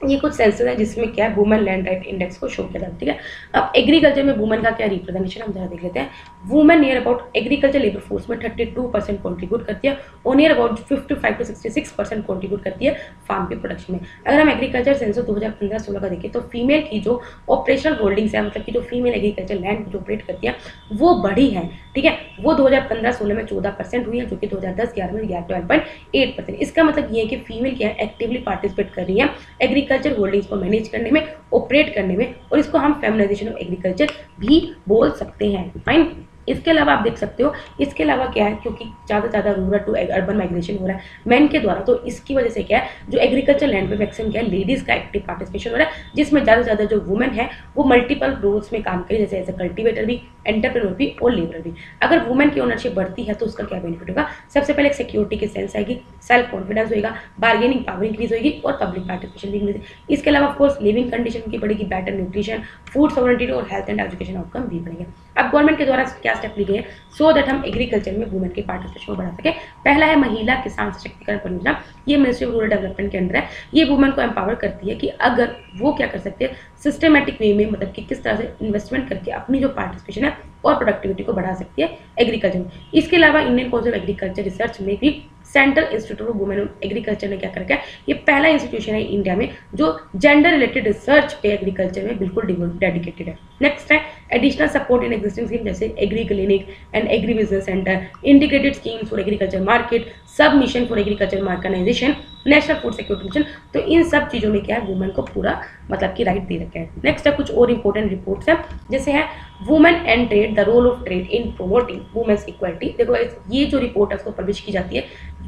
ये कुछ सेंसस है जिसमें क्या है वुमेन लैंड राइट इंडेक्स को शो किया जाता है, ठीक है। अब एग्रीकल्चर में वुमेन का क्या रिप्रेजेंटेशन हम जरा देख लेते हैं। Women near about agriculture labour force में 32% कॉन्ट्रीब्यूट करती है और नियर अबाउट 55 to 66% कॉन्ट्रीब्यूट करती है फार्म के प्रोडक्शन में। अगर हम एग्रीकल्चर सेंसस 2015-16 का देखें तो फीमेल की जो ऑपरेशनल होल्डिंग्स है, मतलब कि जो फीमेल एग्रीकल्चर लैंड जो ऑपरेट करती है वो बढ़ी है, ठीक है। वो 2015-16 में 14% हुई है, जो कि 2010-11 में 12.8%। इसका मतलब ये है कि फीमेल क्या है एक्टिवली पार्टिसिपेट कर रही है एग्रीकल्चर होल्डिंग्स को मैनेज करने में, ऑपरेट करने में, और इसको हम फेमिनाइजेशन ऑफ एग्रीकल्चर भी बोल सकते हैं। फाइन। इसके अलावा आप देख सकते हो, इसके अलावा क्या है, क्योंकि ज़्यादा से ज़्यादा रूरल टू अर्बन माइग्रेशन हो रहा है मैन के द्वारा, तो इसकी वजह से क्या है जो एग्रीकल्चर लैंड पे मैक्सिमम क्या है लेडीज़ का एक्टिव पार्टिसिपेशन हो रहा है, जिसमें ज़्यादा से ज़्यादा जो वुमेन है वो मल्टीपल रोल्स में काम करें, जैसे एज ए कल्टिवेटर भी, एंटरप्रेन्योर भी और लेबर भी। अगर वुमेन की ओनरशिप बढ़ती है तो उसका क्या बेनिफिट होगा, सबसे पहले एक सिक्योरिटी की सेंस आएगी, सेल्फ कॉन्फिडेंस होगा, बार्गेनिंग पावर इंक्रीज होगी और पब्लिक पार्टिसिपेशन भी इंक्रीज। इसके अलावा ऑफकोर्स लिविंग कंडीशन की बढ़ेगी, बेटर न्यूट्रिशन, फूड सॉवरेंटी और हेल्थ एंड एजुकेशन आउटकम भी बढ़ेंगे। अब गवर्नमेंट के द्वारा क्या स्टेप लिए गए सो दैट हम एग्रीकल्चर में वुमेन की पार्टिसिपेशन को बढ़ा सके। पहला है महिला किसान सशक्तिकरण परियोजना, ये मिनिस्ट्री ऑफ रूरल डेवलपमेंट के अंदर है। ये वुमेन को एम्पावर करती है कि अगर वो क्या कर सकते हैं सिस्टमेटिक वे में, मतलब कि किस तरह से इन्वेस्टमेंट करके अपनी जो पार्टिसिपेशन है और प्रोडक्टिविटी को बढ़ा सकती है एग्रीकल्चर में। इसके अलावा Indian council of agriculture research में भी central institute of women agriculture ने क्या कर रखा है, ये पहला इंस्टीट्यूशन है इंडिया में जो जेंडर रिलेटेड रिसर्च पे एग्रीकल्चर में बिल्कुल डेडिकेटेड है। नेक्स्ट है additional support in existing scheme, जैसे agri clinic and agri business centre, integrated schemes for agriculture market, sub mission for agriculture marketization, national food security mission. तो इन सब चीज़ों में क्या है वुमेन को पूरा मतलब कि राइट दे रखे हैं। नेक्स्ट है कुछ और इंपॉर्टेंट रिपोर्ट्स है, जैसे है women and trade, the role of trade in promoting women's equality. देखो ये जो रिपोर्ट है उसको पब्लिश की जाती है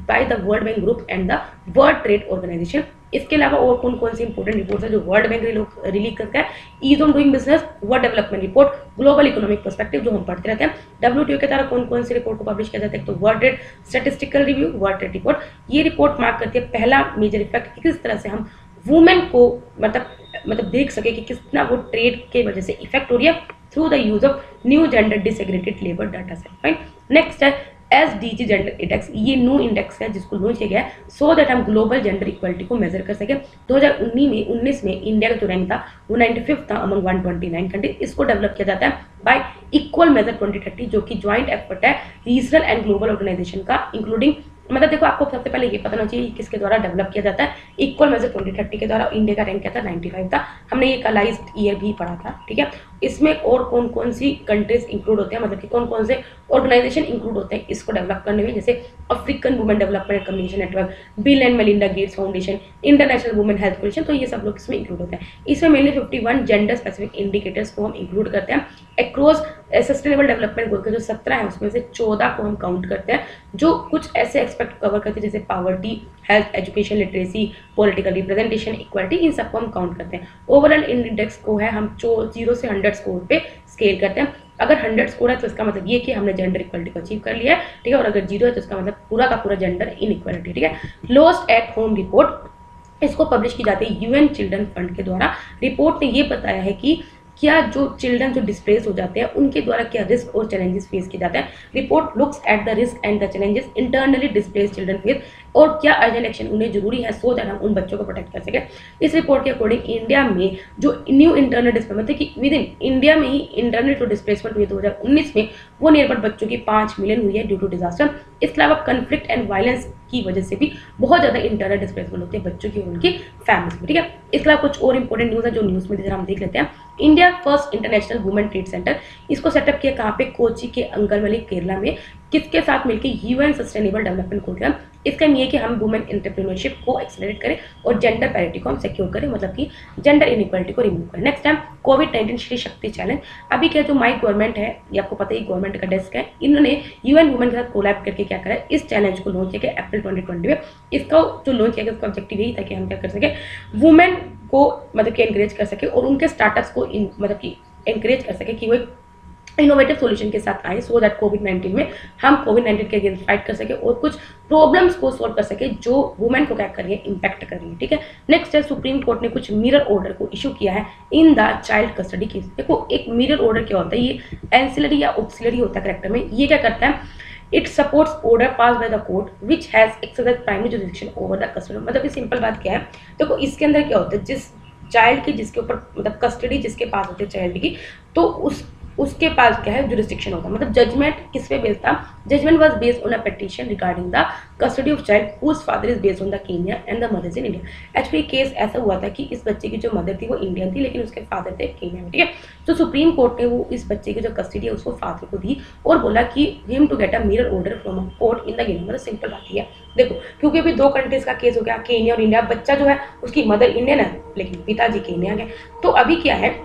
by the World Bank group and the World Trade Organisation. इसके अलावा और कौन कौन सी इंपॉर्टेंट रिपोर्ट्स है जो वर्ल्ड बैंक रिलीज करता है, ease of doing business, world development report, global economic perspective जो हम पढ़ते रहते हैं। WTO के द्वारा कौन कौन सी रिपोर्ट को पब्लिश किया जाता है, तो world trade statistical review, world trade report. ये रिपोर्ट मार्क करती है पहला मेजर इफेक्ट कि किस तरह से हम वुमेन को मतलब देख सके कि कितना वो ट्रेड के वजह से इफेक्ट हो रही है through the use of new gender disaggregated labour data set. Fine. Next है SDG जेंडर इंडेक्स, ये न्यू इंडेक्स है जिसको लॉन्च किया गया है सो दैट हम ग्लोबल जेंडर इक्वालिटी को मेजर कर सके। 2019 में इंडिया का जो रैंक था वो 95 था अमंग 129 कंट्री। इसको डेवलप किया जाता है बाय इक्वल मेजर 2030, जो कि ज्वाइंट एफर्ट है रीजनल एंड ग्लोबल ऑर्गेनाइजेशन का, इंक्लूडिंग मतलब देखो आपको सबसे पहले ये पता होना चाहिए किसके द्वारा डेवलप किया जाता है। इक्वल मेजर 2030 के द्वारा इंडिया का रैंक क्या था, 95 था। हमने ये इक्वलाइज्ड ईयर भी पढ़ा था, ठीक है। इसमें और कौन कौन सी कंट्रीज इंक्लूड होते हैं, मतलब कि कौन कौन से ऑर्गेनाइजेशन इंक्लूड होते हैं इसको डेवलप करने में, जैसे African women development communication network, Bill and Melinda Gates foundation, international women health coalition. तो ये सब लोग इसमें इंक्लूड होते हैं। इसमें मेनली 51 जेंडर स्पेसिफिक इंडिकेटर्स को हम इंक्लूड करते हैं अक्रॉस सस्टेनेबल डेवलपमेंट गोल के जो 17 है उसमें से 14 को हम काउंट करते हैं, जो कुछ ऐसे एक्सपेक्ट कवर करते हैं जैसे poverty, health, education, literacy, political representation, equality, इन सबको हम काउंट करते हैं। ओवरऑल इंडेक्स को है हम 0 से 100 स्कोर पे स्केल करते हैं। अगर 100 स्कोर है तो इसका मतलब ये कि हमने जेंडर इक्वालिटी को अचीव कर लिया है, ठीक है। और अगर 0 है तो इसका मतलब पूरा का पूरा जेंडर इनइक्वालिटी, ठीक है। लोस्ट एट होम रिपोर्ट, इसको पब्लिश की जाती है UN चिल्ड्रन फंड के द्वारा। रिपोर्ट ने ये बताया है कि क्या जो चिल्ड्रन जो डिस्प्लेस हो जाते हैं उनके द्वारा क्या रिस्क और चैलेंजेस फेस किए जाते हैं। Report looks at the risk and the challenges internally displace children face, और क्या अर्जेंट एक्शन उन्हें जरूरी है सो दैट हम उन बच्चों को प्रोटेक्ट कर सकें। इस रिपोर्ट के अकॉर्डिंग इंडिया में जो न्यू इंटरनल डिस्प्लेसमेंट कि विद इन इंडिया में ही इंटरनल जो डिस्प्लेसमेंट हुई 2019 में वो नियर अबाउट बच्चों की 5 मिलियन हुई है ड्यू टू डिजास्टर। इसके अलावा कन्फ्लिक्ट एंड वायलेंस की वजह से भी बहुत ज़्यादा इंटरनल डिस्प्लेसमेंट होते हैं बच्चों की और उनकी फैमिलीज में, ठीक है। इसके अलावा कुछ और इंपॉर्टेंट न्यूज़ है जो न्यूज़ में हम देख लेते हैं। India first international women trade centre, इसको सेटअप किया कहाँ पे, कोची के अंगलवली केरला में। किसके साथ मिलकर, UN सस्टेनेबल डेवलपमेंट प्रोग्राम। इसका ये कि हम वुमेन एंटरप्रेन्योरशिप को एक्सेलरेट करें और जेंडर पैरिटी को हम सिक्योर करें, मतलब कि जेंडर इनइक्वालिटी को रिमूव करें। नेक्स्ट टाइम कोविड-19 श्री शक्ति चैलेंज। अभी क्या जो माई गवर्नमेंट है, ये आपको पता ही गवर्नमेंट का डेस्क है, इन्होंने UN वुमेन के साथ कोलैब करके क्या करा है, इस चैलेंज को लॉन्च किया अप्रैल 2020 में। इसका जो लॉन्च किया गया उसका ऑब्जेक्टिव यही था कि हम क्या कर सके वुमेन को मतलब कि एनकरेज कर सके और उनके स्टार्टअप्स को मतलब कि एनकरेज कर सके कि वो इनोवेटिव सॉल्यूशन के साथ आए सो दैट कोविड-19 में हम कोविड-19 के अगेंस्ट फाइट कर सके और कुछ प्रॉब्लम्स को सॉल्व कर सके जो वुमेन को क्या कर रही है, इंपैक्ट कर रही है, ठीक है। नेक्स्ट है सुप्रीम कोर्ट ने कुछ मिरर ऑर्डर को इशू किया है in the child custody case. देखो एक मिरर ऑर्डर क्या होता है, ये एंसिलरी या ऑक्सिलरी होता है करेक्टर में। ये क्या करता है it supports order pass by the court which has exercise primary jurisdiction over the custody. मतलब ये सिंपल बात क्या है, देखो इसके अंदर क्या होता है, जिस चाइल्ड की जिसके ऊपर मतलब कस्टडी जिसके पास होती है चाइल्ड की, तो उसके पास क्या है, जुरिस्डिक्शन होता है। मतलब जजमेंट किस पे बेस्ड था, judgement was based on a petition regarding the custody of child whose father is based on the Kenya and the mother is in India. Actually case ऐसा हुआ था कि इस बच्चे की जो मदर थी वो इंडियन थी लेकिन उसके फादर थे केन्या में, ठीक है। तो सुप्रीम कोर्ट ने वो इस बच्चे की जो कस्टडी है उसको फादर को दी और बोला कि him to get a mirror order from a court in the Kenya. मतलब सिंपल बात है, देखो क्योंकि अभी 2 कंट्रीज का केस हो गया, केन्या और इंडिया। बच्चा जो है उसकी मदर इंडियन है लेकिन पिताजी केन्या के। तो अभी क्या है,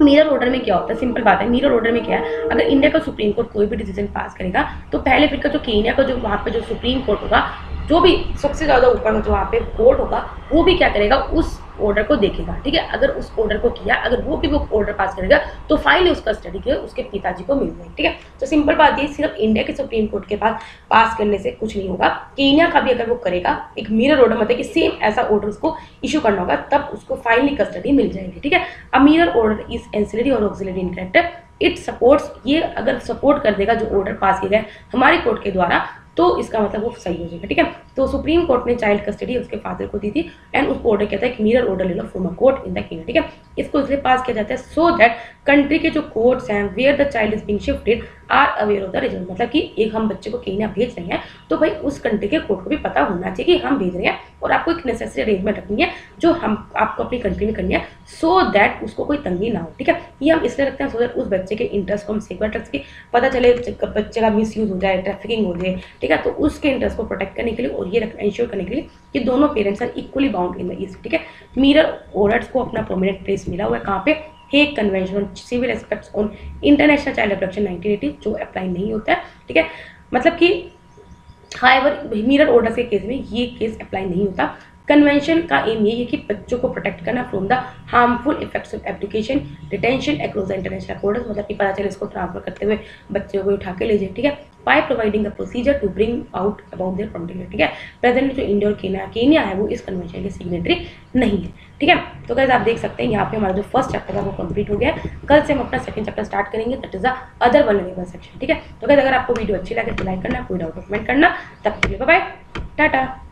मिरर ऑर्डर में क्या होता है, सिंपल बात है, मिरर ऑर्डर में क्या है, अगर इंडिया का सुप्रीम कोर्ट कोई भी डिसीजन पास करेगा तो पहले फिर का जो केन्या का जो वहाँ पे जो सुप्रीम कोर्ट होगा, जो भी सबसे ज़्यादा ऊपर में जो वहाँ पे कोर्ट होगा, वो भी क्या करेगा, उस ऑर्डर को देखेगा, ठीक है। अगर उस ऑर्डर को किया, अगर वो भी वो ऑर्डर पास करेगा तो फाइनली उस कस्टडी के उसके पिताजी को मिल जाएगी, ठीक है। तो सिंपल बात ये, सिर्फ इंडिया के सुप्रीम कोर्ट के पास पास करने से कुछ नहीं होगा, केन्या का भी अगर वो करेगा एक मिरर ऑर्डर, मतलब कि सेम ऐसा ऑर्डर उसको इशू करना होगा, तब उसको फाइनली कस्टडी मिल जाएगी, ठीक है। A mirror order is ancillary और auxiliary in character, it supports, ये अगर सपोर्ट कर देगा जो ऑर्डर पास किया गया हमारे कोर्ट के द्वारा, तो इसका मतलब वो सही हो जाएगा, ठीक है। तो सुप्रीम कोर्ट ने चाइल्ड कस्टडी उसके फादर को दी थी एंड उसको ऑर्डर कहता है कि मिरर ऑर्डर ले लो from a court in the Kenya, ठीक है। इसको इसलिए पास किया जाता है सो दैट कंट्री के जो कोर्ट्स हैं where the child is being shifted are aware of the result. मतलब कि एक हम बच्चे को केन्या भेज रहे हैं तो भाई उस कंट्री के कोर्ट को भी पता होना चाहिए कि हम भेज रहे हैं और आपको एक नेसेसरी अरेंजमेंट रखनी है जो हम आपको अपनी कंट्री में करनी है, सो दैट उसको कोई तंगी ना हो, ठीक है। ये हम इसलिए रखते हैं सो दैट उस बच्चे के इंटरेस्ट को हम सेफ रख सके, पता चले बच्चे का मिस यूज हो जाए, ट्रैफिकिंग हो जाए, ठीक है। तो उसके इंटरेस्ट को प्रोटेक्ट करने के लिए और ये इंश्योर करने के लिए कि दोनों parents are equally bound in the east, ठीक है। मिरर ऑर्डर्स को अपना प्रोमिनेंट प्लेस मिला हुआ है कहाँ पे, Hague convention on civil aspects on international child abduction 1980, जो अप्लाई नहीं होता है, ठीक है। मतलब कि हाउएवर मिरर ऑर्डर के केस में ये केस अप्लाई नहीं होता। कन्वेंशन का एम ये है कि बच्चों को प्रोटेक्ट करना from the harmful effects of application detention across the international borders. मतलब कि पता चले इसको ट्रांसफर करते हुए बच्चों को उठा के ले जाए, ठीक है, by providing a procedure to bring out about their protection, ठीक है। प्रेजेंटली जो इंडिया और केन्या है वो इस कन्वेंशन के सिग्नेटरी नहीं है, ठीक है। तो गाइस आप देख सकते हैं यहाँ पे हमारा जो फर्स्ट चैप्टर था वो कंप्लीट हो गया है। कल से हम अपना सेकंड चैप्टर स्टार्ट करेंगे, that is the other vulnerable section, ठीक है। तो गाइस अगर आपको वीडियो अच्छी लगे तो लाइक करना, कोई डाउट कमेंट करना। तब तक के लिए बाय बाय, टाटा।